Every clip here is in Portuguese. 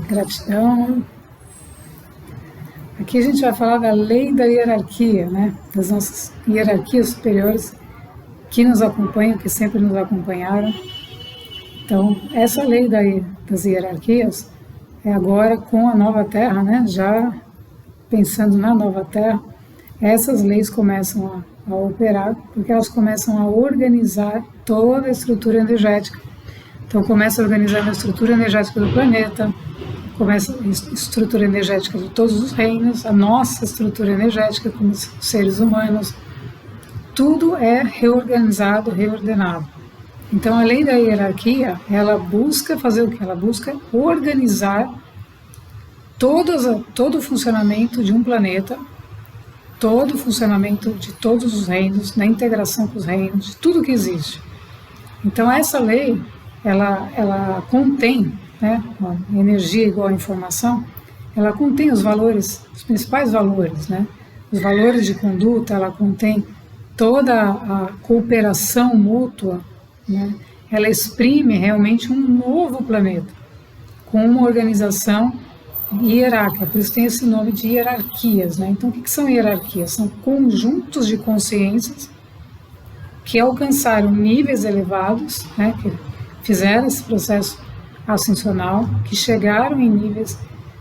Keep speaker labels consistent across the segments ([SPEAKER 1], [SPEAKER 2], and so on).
[SPEAKER 1] Gratidão. Aqui a gente vai falar da lei da hierarquia, né? Das nossas hierarquias superiores que nos acompanham, que sempre nos acompanharam. Então, essa lei das hierarquias é agora com a nova Terra, né? Já pensando na nova Terra, essas leis começam a operar, porque elas começam a organizar toda a estrutura energética. Então, começa a organizar a estrutura energética do planeta, começa a estrutura energética de todos os reinos, a nossa estrutura energética como seres humanos, tudo é reorganizado, reordenado. Então, a lei da hierarquia, ela busca fazer o que? Ela busca organizar todo o funcionamento de um planeta, todo o funcionamento de todos os reinos, na integração com os reinos, de tudo que existe. Então, essa lei, ela contém, né, a energia igual a informação, ela contém os valores, os principais valores, né, os valores de conduta, ela contém toda a cooperação mútua, né, ela exprime realmente um novo planeta, com uma organização hierárquica, por isso tem esse nome de hierarquias, né? Então, o que são hierarquias? São conjuntos de consciências que alcançaram níveis elevados, né, que fizeram esse processo ascensional, que chegaram em níveis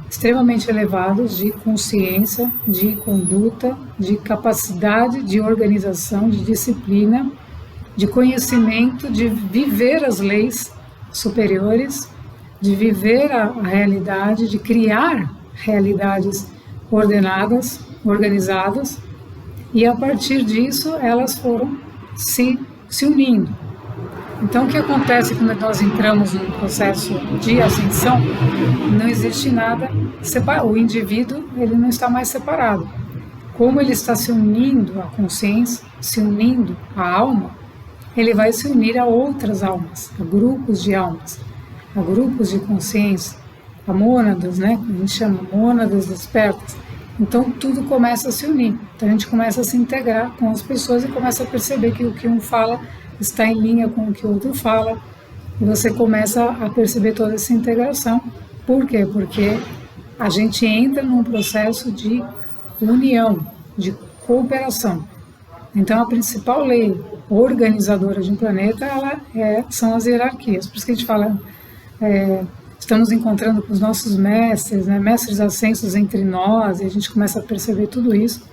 [SPEAKER 1] extremamente elevados de consciência, de conduta, de capacidade de organização, de disciplina, de conhecimento, de viver as leis superiores, de viver a realidade, de criar realidades ordenadas, organizadas, e a partir disso elas foram se unindo. Então, o que acontece quando nós entramos num processo de ascensão? Não existe nada separado. O indivíduo, ele não está mais separado. Como ele está se unindo à consciência, se unindo à alma, ele vai se unir a outras almas, a grupos de almas, a grupos de consciência, a mônadas, né? A gente chama mônadas despertas. Então, tudo começa a se unir. Então, a gente começa a se integrar com as pessoas e começa a perceber que o que um fala está em linha com o que o outro fala, e você começa a perceber toda essa integração. Por quê? Porque a gente entra num processo de união, de cooperação. Então, a principal lei organizadora de um planeta são as hierarquias. Por isso que a gente fala, estamos encontrando com os nossos mestres, né, mestres ascensos entre nós, e a gente começa a perceber tudo isso,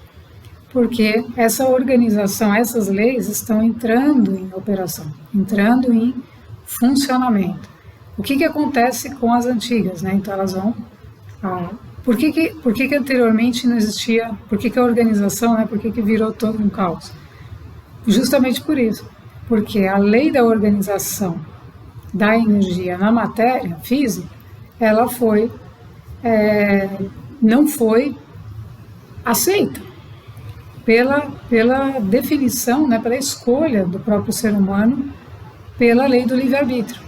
[SPEAKER 1] porque essa organização, essas leis estão entrando em operação, entrando em funcionamento. O que acontece com as antigas, né? Então elas vão... Por que anteriormente não existia... Por que a organização, né? Por que virou todo um caos? Justamente por isso. Porque a lei da organização da energia na matéria física, ela não foi aceita pela definição, né, pela escolha do próprio ser humano, pela lei do livre-arbítrio.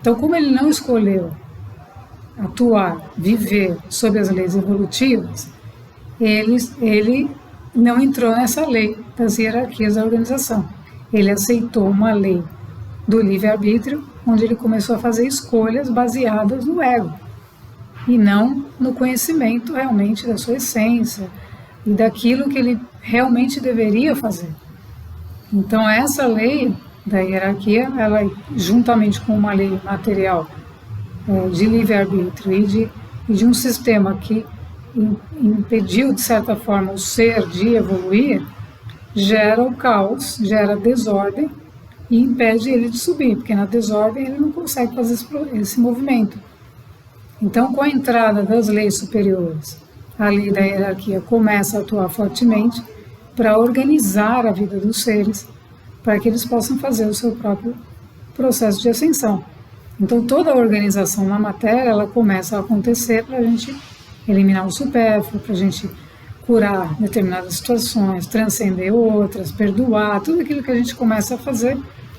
[SPEAKER 1] Então, como ele não escolheu atuar, viver sob as leis evolutivas, ele não entrou nessa lei das hierarquias da organização. Ele aceitou uma lei do livre-arbítrio, onde ele começou a fazer escolhas baseadas no ego, e não no conhecimento realmente da sua essência, e daquilo que ele realmente deveria fazer. Então, essa lei da hierarquia, ela, juntamente com uma lei material de livre-arbítrio e de um sistema que impediu, de certa forma, o ser de evoluir, gera o caos, gera a desordem e impede ele de subir, porque na desordem ele não consegue fazer esse movimento. Então, com a entrada das leis superiores, a lei da hierarquia começa a atuar fortemente para organizar a vida dos seres, para que eles possam fazer o seu próprio processo de ascensão. Então, toda a organização na matéria, ela começa a acontecer para a gente eliminar o supérfluo, para a gente curar determinadas situações, transcender outras, perdoar, tudo aquilo que a gente começa a fazer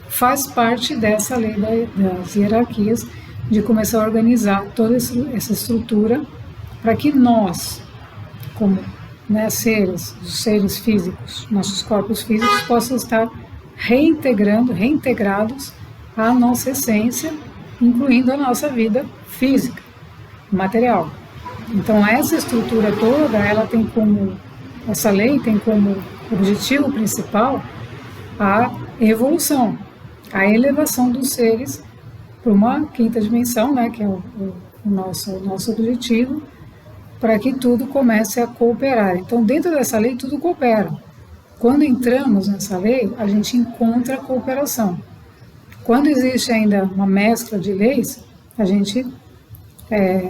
[SPEAKER 1] faz parte dessa lei das hierarquias, de começar a organizar toda essa estrutura para que nós, como, né, os seres físicos, nossos corpos físicos, possam estar reintegrados à nossa essência, incluindo a nossa vida física. material. Então essa estrutura toda, essa lei tem como objetivo principal a evolução, a elevação dos seres para uma quinta dimensão, né, que é o nosso objetivo, para que tudo comece a cooperar. Então, dentro dessa lei, tudo coopera. Quando entramos nessa lei, a gente encontra a cooperação. Quando existe ainda uma mescla de leis, a gente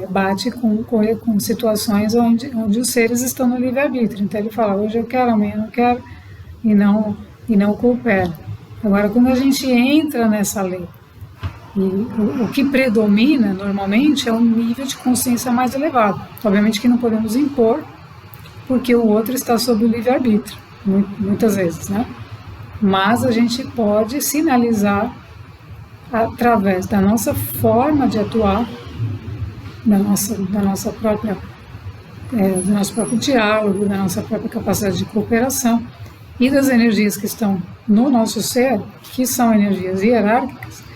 [SPEAKER 1] bate com situações onde os seres estão no livre-arbítrio. Então, ele fala, hoje eu quero, amanhã eu não quero, e não coopera. Agora, quando a gente entra nessa lei, e o que predomina normalmente é um nível de consciência mais elevado. Obviamente que não podemos impor, porque o outro está sob o livre-arbítrio, muitas vezes, né? Mas a gente pode sinalizar através da nossa forma de atuar, do nosso próprio diálogo, da nossa própria capacidade de cooperação e das energias que estão no nosso ser, que são energias hierárquicas,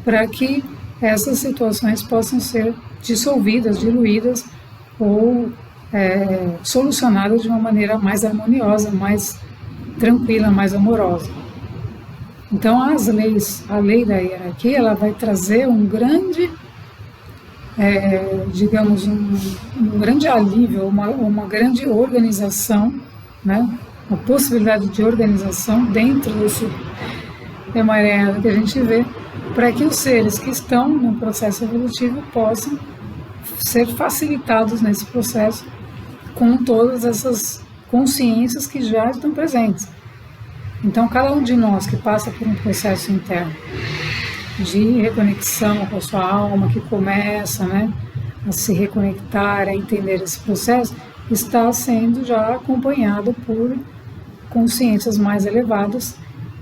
[SPEAKER 1] para que essas situações possam ser dissolvidas, diluídas ou solucionadas de uma maneira mais harmoniosa, mais tranquila, mais amorosa. Então, a lei da hierarquia, ela vai trazer um grande, digamos, um grande alívio, uma grande organização, né? Uma possibilidade de organização dentro desse emaranhado que a gente vê, para que os seres que estão no processo evolutivo possam ser facilitados nesse processo com todas essas consciências que já estão presentes. Então, cada um de nós que passa por um processo interno de reconexão com a sua alma, que começa, né, a se reconectar, a entender esse processo, está sendo já acompanhado por consciências mais elevadas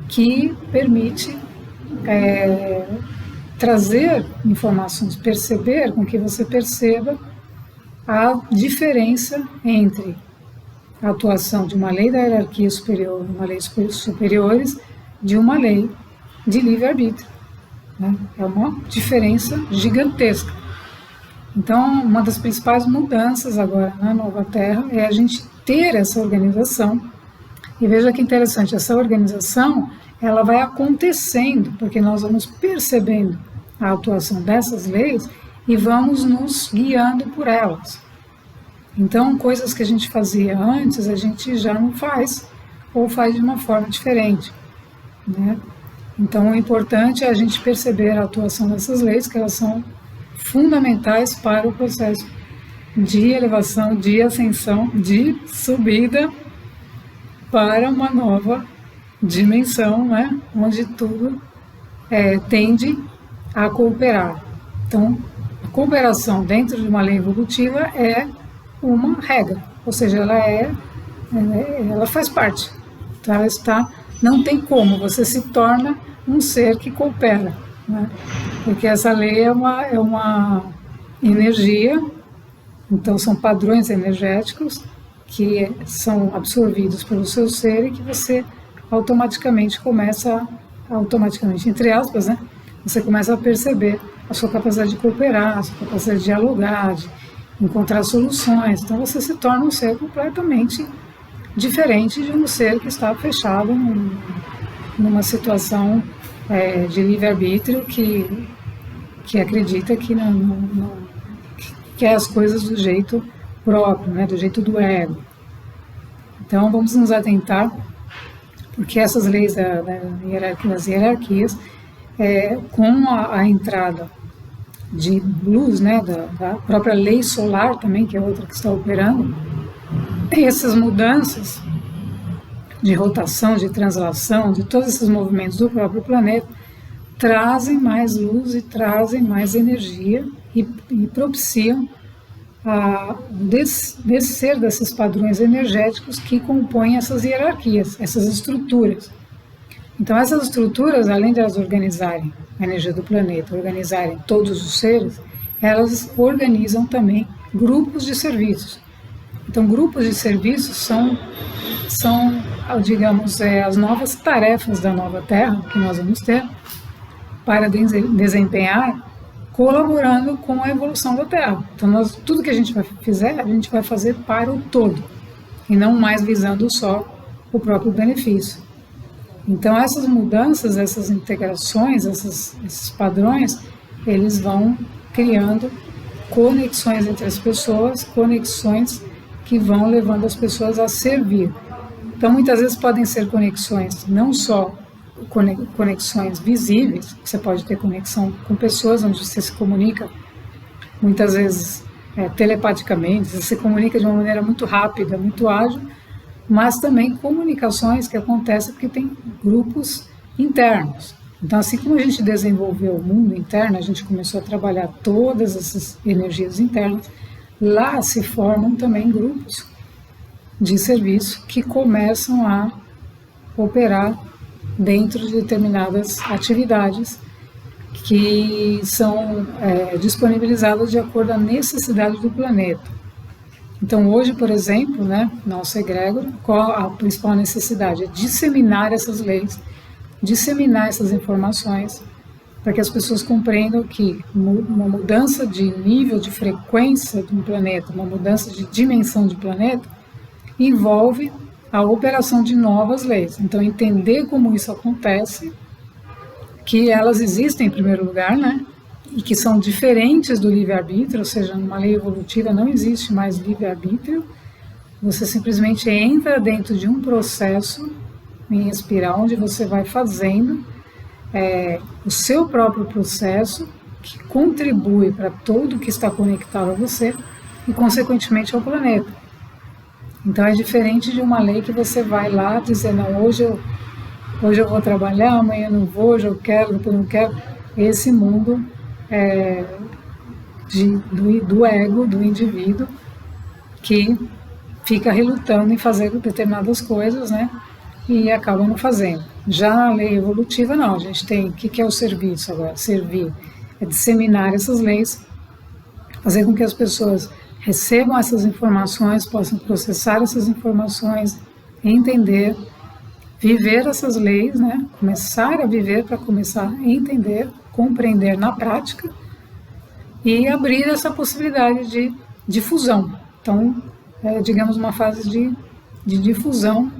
[SPEAKER 1] que permite trazer informações, perceber, com que você perceba a diferença entre a atuação de uma lei da hierarquia superior, uma lei superiores, de uma lei de livre-arbítrio. Né? É uma diferença gigantesca. Então, uma das principais mudanças agora na Nova Terra é a gente ter essa organização. E veja que interessante, essa organização ela vai acontecendo, porque nós vamos percebendo a atuação dessas leis e vamos nos guiando por elas. Então, coisas que a gente fazia antes, a gente já não faz, ou faz de uma forma diferente, né? Então, o importante é a gente perceber a atuação dessas leis, que elas são fundamentais para o processo de elevação, de ascensão, de subida para uma nova dimensão, né, onde tudo tende a cooperar. Então, a cooperação dentro de uma lei evolutiva é uma regra, ou seja, ela faz parte. Então, não tem como, você se torna um ser que coopera, né? Porque essa lei é uma energia, então são padrões energéticos que são absorvidos pelo seu ser e que você automaticamente, entre aspas, né, você começa a perceber a sua capacidade de cooperar, a sua capacidade de dialogar, de encontrar soluções. Então você se torna um ser completamente diferente de um ser que está fechado numa situação de livre-arbítrio que acredita que não quer as coisas do jeito próprio, né, do jeito do ego. Então vamos nos atentar, porque essas leis das hierarquias, com a entrada de luz, né, da própria lei solar também, que é outra que está operando, essas mudanças de rotação, de translação, de todos esses movimentos do próprio planeta, trazem mais luz e trazem mais energia e propiciam o descer desses padrões energéticos que compõem essas hierarquias, essas estruturas. Então, essas estruturas, além de elas organizarem a energia do planeta, organizarem todos os seres, elas organizam também grupos de serviços. Então, grupos de serviços são digamos, as novas tarefas da nova Terra que nós vamos ter para desempenhar colaborando com a evolução da Terra. Então, tudo que a gente fizer, a gente vai fazer para o todo, e não mais visando só o próprio benefício. Então, essas mudanças, essas integrações, esses padrões, eles vão criando conexões entre as pessoas, conexões que vão levando as pessoas a servir. Então, muitas vezes podem ser conexões, não só conexões visíveis, você pode ter conexão com pessoas onde você se comunica, muitas vezes telepaticamente, você se comunica de uma maneira muito rápida, muito ágil, mas também comunicações que acontecem porque tem grupos internos. Então, assim como a gente desenvolveu o mundo interno, a gente começou a trabalhar todas essas energias internas, lá se formam também grupos de serviço que começam a operar dentro de determinadas atividades que são disponibilizadas de acordo com a necessidade do planeta. Então, hoje, por exemplo, nosso egrégor, qual a principal necessidade? É disseminar essas leis, disseminar essas informações, para que as pessoas compreendam que uma mudança de nível de frequência de um planeta, uma mudança de dimensão de planeta, envolve a operação de novas leis. Então, entender como isso acontece, que elas existem em primeiro lugar, e que são diferentes do livre-arbítrio, ou seja, numa lei evolutiva não existe mais livre-arbítrio, você simplesmente entra dentro de um processo em espiral, onde você vai fazendo o seu próprio processo, que contribui para tudo que está conectado a você e, consequentemente, ao planeta. Então, é diferente de uma lei que você vai lá dizer, não, hoje eu vou trabalhar, amanhã eu não vou, hoje eu quero, depois eu não quero. Esse mundo do ego, do indivíduo, que fica relutando em fazer determinadas coisas, e acaba não fazendo. Já na lei evolutiva, não, a gente tem, o que é o serviço agora? Servir é disseminar essas leis, fazer com que as pessoas recebam essas informações, possam processar essas informações, entender, viver essas leis, começar a viver para começar a entender, compreender na prática e abrir essa possibilidade de difusão. Então, digamos, uma fase de difusão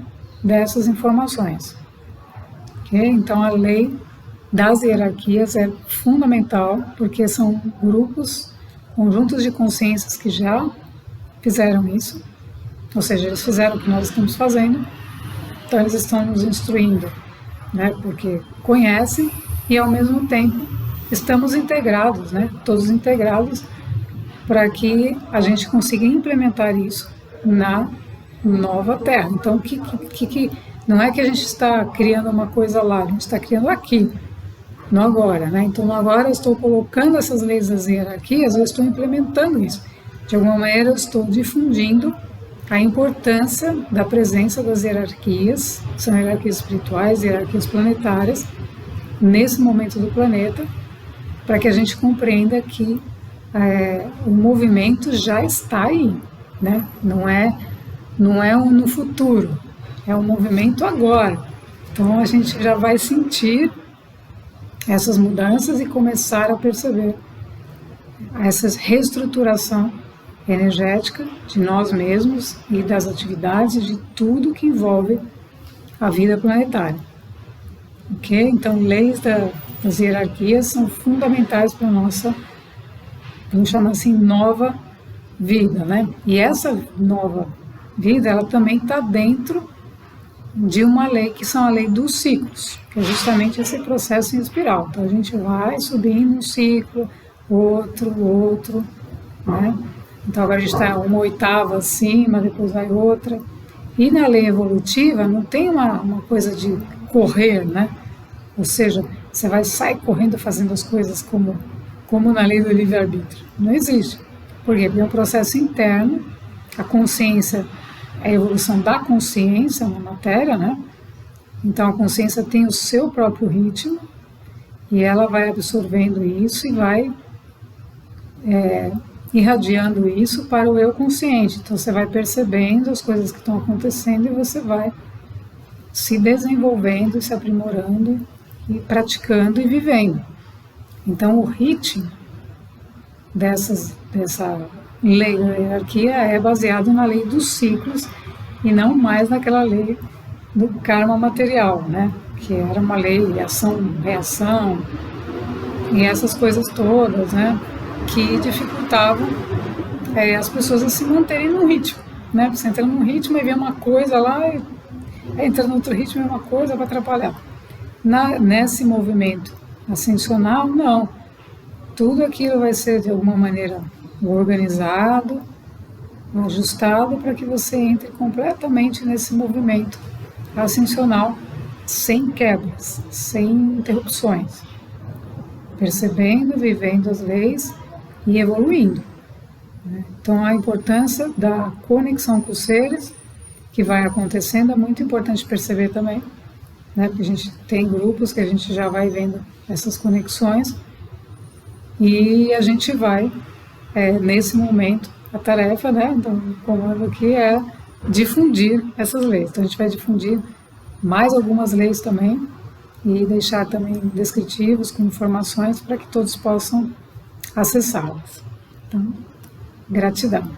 [SPEAKER 1] dessas informações. Okay? Então, a lei das hierarquias é fundamental, porque são grupos, conjuntos de consciências que já fizeram isso, ou seja, eles fizeram o que nós estamos fazendo, então eles estão nos instruindo, porque conhecem e, ao mesmo tempo, estamos integrados, todos integrados, para que a gente consiga implementar isso na nova Terra. Então, não é que a gente está criando uma coisa lá, a gente está criando aqui, no agora. Então, no agora eu estou colocando essas leis das hierarquias, eu estou implementando isso. De alguma maneira, eu estou difundindo a importância da presença das hierarquias, são hierarquias espirituais, hierarquias planetárias, nesse momento do planeta, para que a gente compreenda que o movimento já está aí, não é no futuro, é um movimento agora. Então a gente já vai sentir essas mudanças e começar a perceber essa reestruturação energética de nós mesmos e das atividades, de tudo que envolve a vida planetária. Ok? Então, leis das hierarquias são fundamentais para a nossa, vamos chamar assim, nova vida, E essa nova vida, ela também está dentro de uma lei que são a lei dos ciclos, que é justamente esse processo em espiral. Então, a gente vai subindo um ciclo, outro, Então, agora a gente está uma oitava acima, depois vai outra. E na lei evolutiva não tem uma coisa de correr, Ou seja, você vai sair correndo fazendo as coisas como na lei do livre-arbítrio. Não existe. Por quê? Porque é um processo interno, a consciência é a evolução da consciência na matéria, Então a consciência tem o seu próprio ritmo e ela vai absorvendo isso e vai irradiando isso para o eu consciente. Então você vai percebendo as coisas que estão acontecendo e você vai se desenvolvendo, se aprimorando e praticando e vivendo. Então o ritmo dessa lei da hierarquia é baseado na lei dos ciclos e não mais naquela lei do karma material, né? Que era uma lei de ação, reação e essas coisas todas, né? Que dificultavam as pessoas a se manterem no ritmo, né? Você entra num ritmo e vê uma coisa lá, e entra no outro ritmo e vê uma coisa para atrapalhar. Nesse movimento ascensional, não. Tudo aquilo vai ser de alguma maneira organizado, ajustado para que você entre completamente nesse movimento ascensional, sem quebras, sem interrupções, percebendo, vivendo as leis e evoluindo. Então, a importância da conexão com os seres, que vai acontecendo, é muito importante perceber também, né? Porque a gente tem grupos que a gente já vai vendo essas conexões e a gente vai, nesse momento, a tarefa, né, do comando aqui é difundir essas leis. Então, a gente vai difundir mais algumas leis também e deixar também descritivos com informações para que todos possam acessá-las. Então, gratidão.